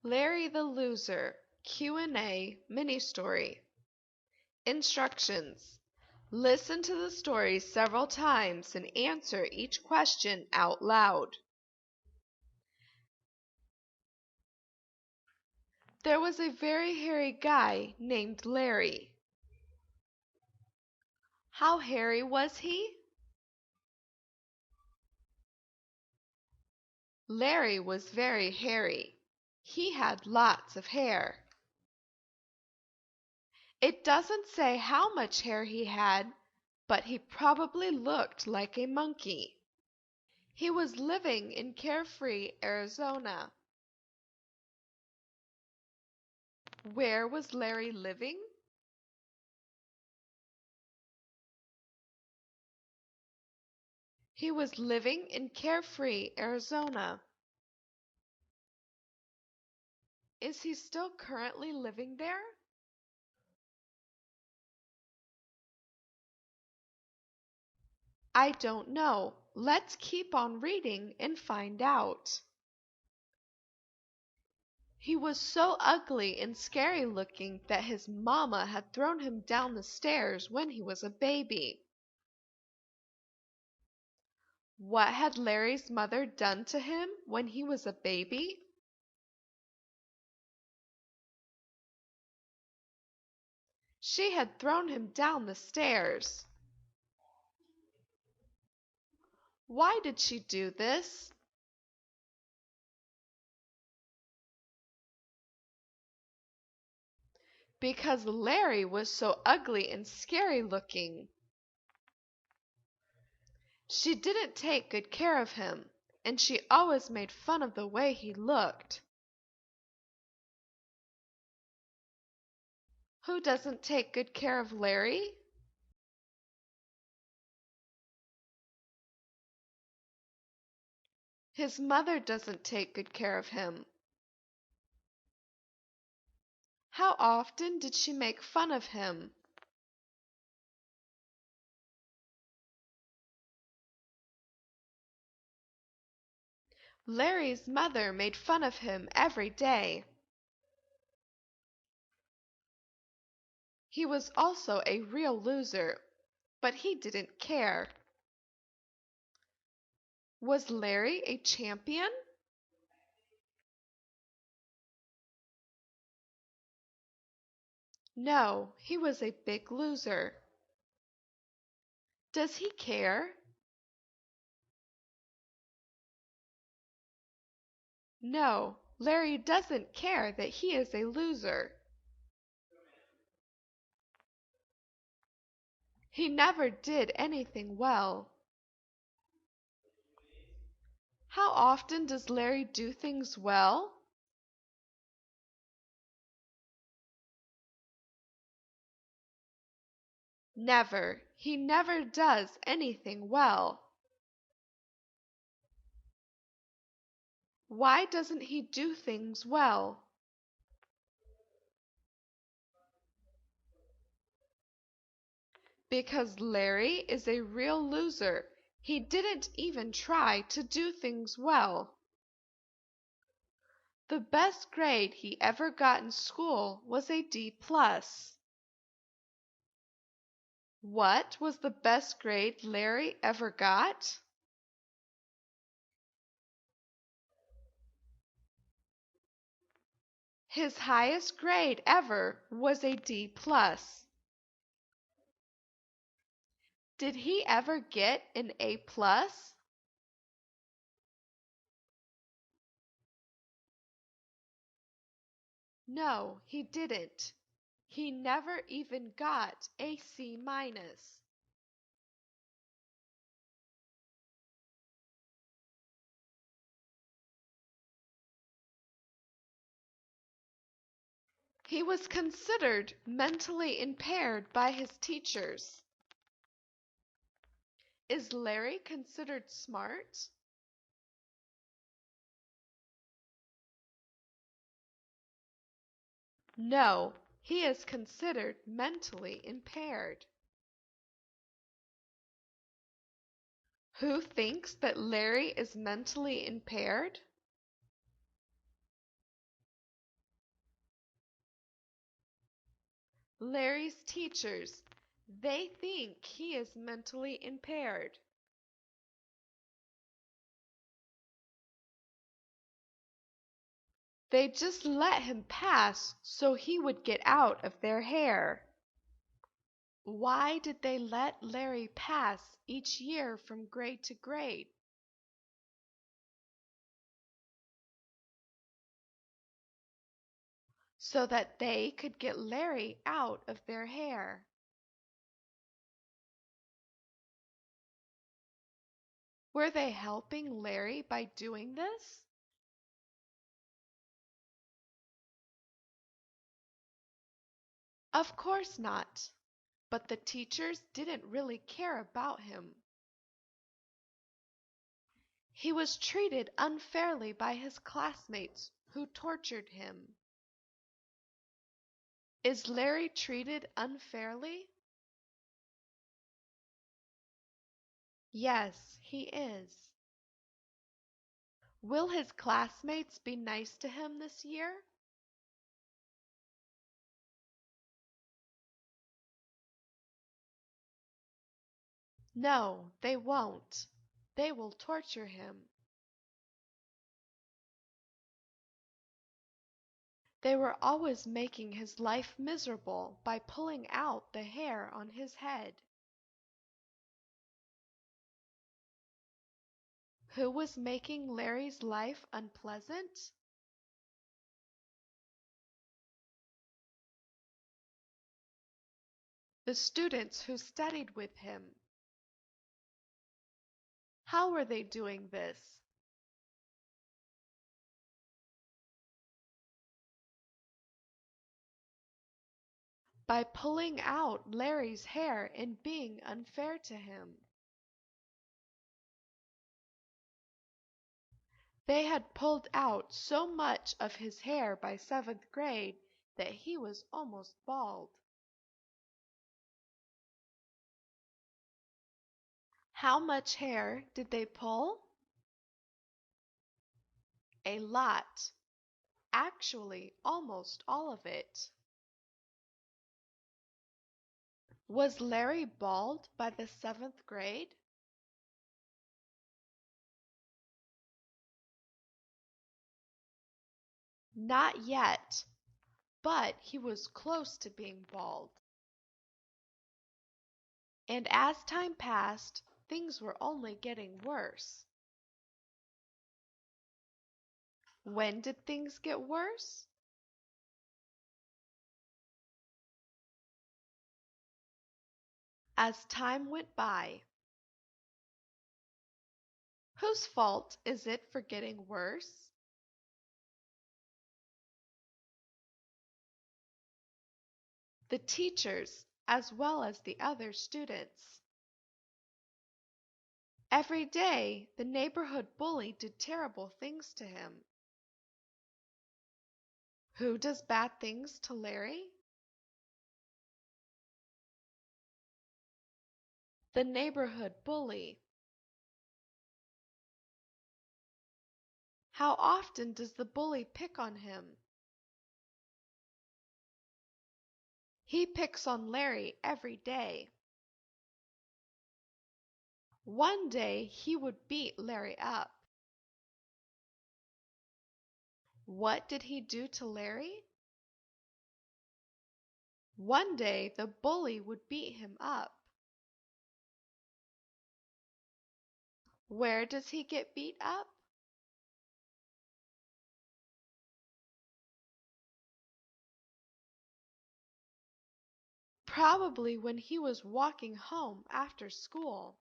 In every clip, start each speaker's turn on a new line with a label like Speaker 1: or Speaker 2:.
Speaker 1: Larry the Loser Q&A Mini-Story. Instructions. Listen to the story several times and answer each question out loud. There was a very hairy guy named Larry. How hairy was he? Larry was very hairy. He had lots of hair. It doesn't say how much hair he had, but he probably looked like a monkey. He was living in carefree Arizona. Where was Larry living? He was living in carefree Arizona. Is he still currently living there? I don't know. Let's keep on reading and find out. He was so ugly and scary looking that his mama had thrown him down the stairs when he was a baby. What had Larry's mother done to him when he was a baby? She had thrown him down the stairs. Why did she do this? Because Larry was so ugly and scary looking. She didn't take good care of him, and she always made fun of the way he looked. Who doesn't take good care of Larry? His mother doesn't take good care of him. How often did she make fun of him? Larry's mother made fun of him every day. He was also a real loser, but he didn't care. Was Larry a champion? No, he was a big loser. Does he care? No, Larry doesn't care that he is a loser. He never did anything well. How often does Larry do things well? Never. He never does anything well. Why doesn't he do things well? Because Larry is a real loser. He didn't even try to do things well. The best grade he ever got in school was a D+. What was the best grade Larry ever got? His highest grade ever was a D+. Did he ever get an A+? No, he didn't. He never even got a C-. He was considered mentally impaired by his teachers. Is Larry considered smart? No, he is considered mentally impaired. Who thinks that Larry is mentally impaired? Larry's teachers, they think he is mentally impaired. They just let him pass so he would get out of their hair. Why did they let Larry pass each year from grade to grade? So that they could get Larry out of their hair. Were they helping Larry by doing this? Of course not. But the teachers didn't really care about him. He was treated unfairly by his classmates who tortured him. Is Larry treated unfairly? Yes, he is. Will his classmates be nice to him this year? No, they won't. They will torture him. They were always making his life miserable by pulling out the hair on his head. Who was making Larry's life unpleasant? The students who studied with him. How were they doing this? By pulling out Larry's hair and being unfair to him. They had pulled out so much of his hair by seventh grade that he was almost bald. How much hair did they pull? A lot. Actually, almost all of it. Was Larry bald by the seventh grade? Not yet, but he was close to being bald. And as time passed, things were only getting worse. When did things get worse? As time went by. Whose fault is it for getting worse? The teachers, as well as the other students. Every day, the neighborhood bully did terrible things to him. Who does bad things to Larry? The neighborhood bully. How often does the bully pick on him? He picks on Larry every day. One day he would beat Larry up. What did he do to Larry? One day the bully would beat him up. Where does he get beat up? Probably when he was walking home after school.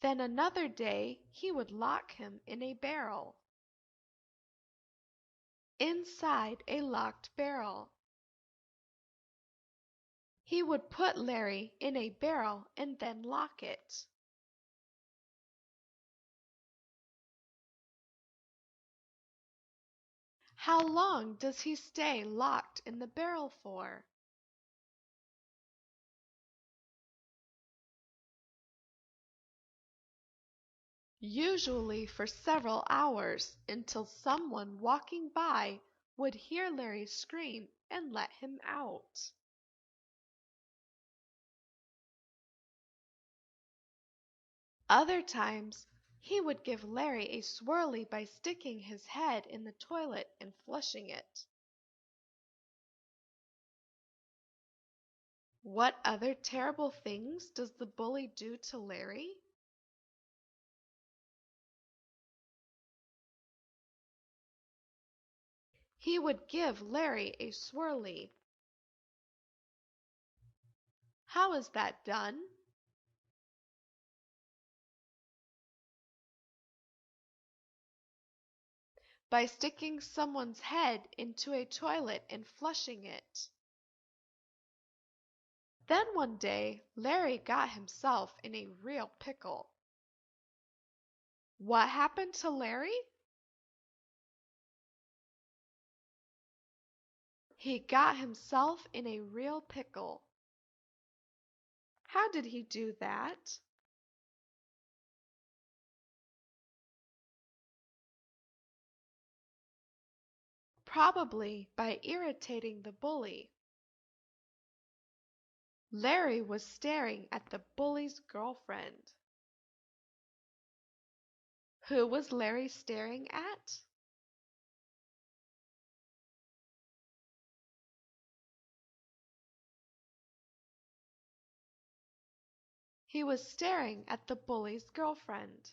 Speaker 1: Then another day he would lock him in a barrel. Inside a locked barrel. He would put Larry in a barrel and then lock it. How long does he stay locked in the barrel for? Usually for several hours until someone walking by would hear Larry scream and let him out. Other times, he would give Larry a swirly by sticking his head in the toilet and flushing it. What other terrible things does the bully do to Larry? He would give Larry a swirly. How is that done? By sticking someone's head into a toilet and flushing it. Then one day, Larry got himself in a real pickle. What happened to Larry? He got himself in a real pickle. How did he do that? Probably by irritating the bully. Larry was staring at the bully's girlfriend. Who was Larry staring at? He was staring at the bully's girlfriend.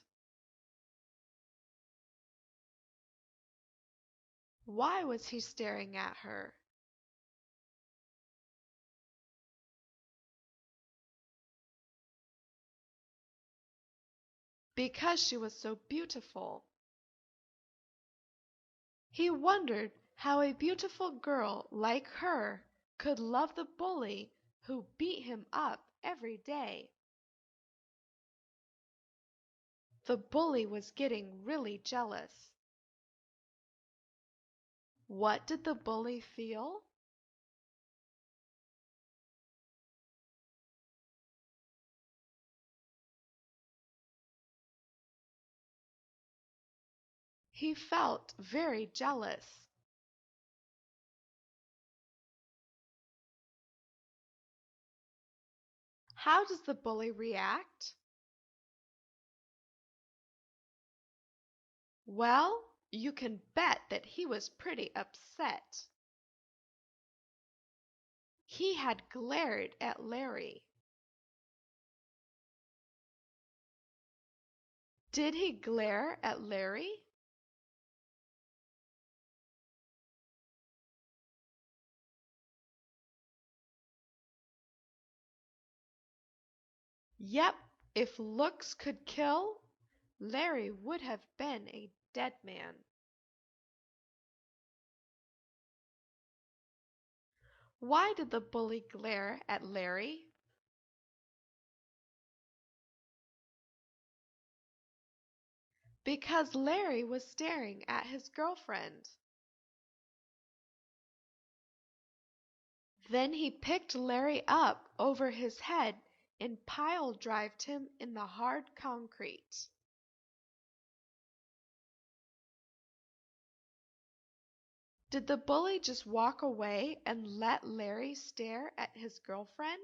Speaker 1: Why was he staring at her? Because she was so beautiful. He wondered how a beautiful girl like her could love the bully who beat him up every day. The bully was getting really jealous. What did the bully feel? He felt very jealous. How does the bully react? Well, you can bet that he was pretty upset. He had glared at Larry. Did he glare at Larry? Yep, if looks could kill, Larry would have been a dead man. Why did the bully glare at Larry? Because Larry was staring at his girlfriend. Then he picked Larry up over his head and pile-drived him in the hard concrete. Did the bully just walk away and let Larry stare at his girlfriend?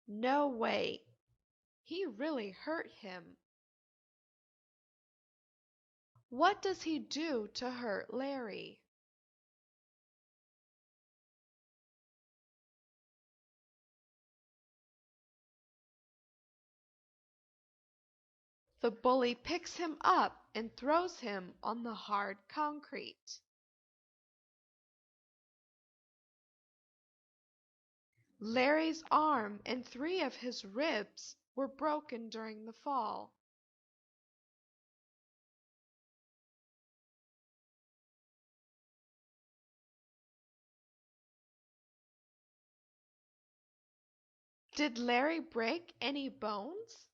Speaker 1: No way. He really hurt him. What does he do to hurt Larry? The bully picks him up and throws him on the hard concrete. Larry's arm and 3 of his ribs were broken during the fall. Did Larry break any bones?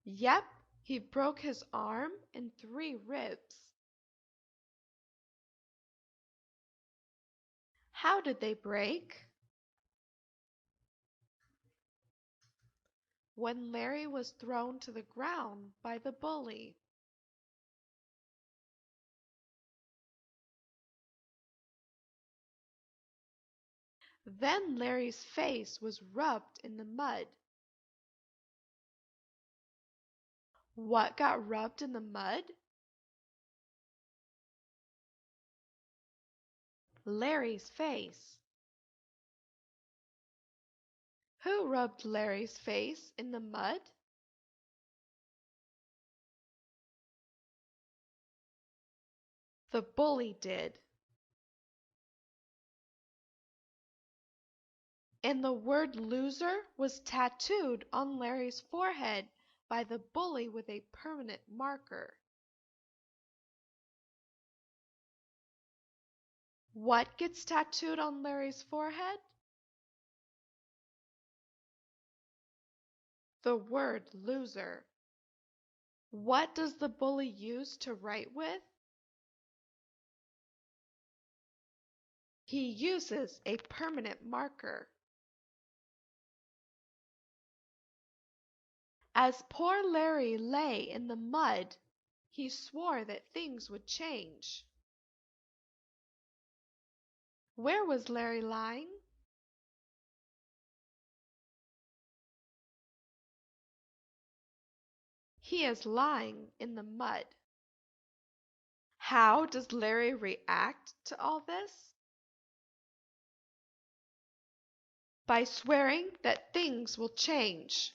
Speaker 1: Yep, he broke his arm and 3 ribs. How did they break? when Larry was thrown to the ground by the bully. Then Larry's face was rubbed in the mud. What got rubbed in the mud? Larry's face. Who rubbed Larry's face in the mud? The bully did. And the word loser was tattooed on Larry's forehead by the bully with a permanent marker. What gets tattooed on Larry's forehead? The word loser. What does the bully use to write with? He uses a permanent marker. As poor Larry lay in the mud, he swore that things would change. Where was Larry lying? He is lying in the mud. How does Larry react to all this? By swearing that things will change.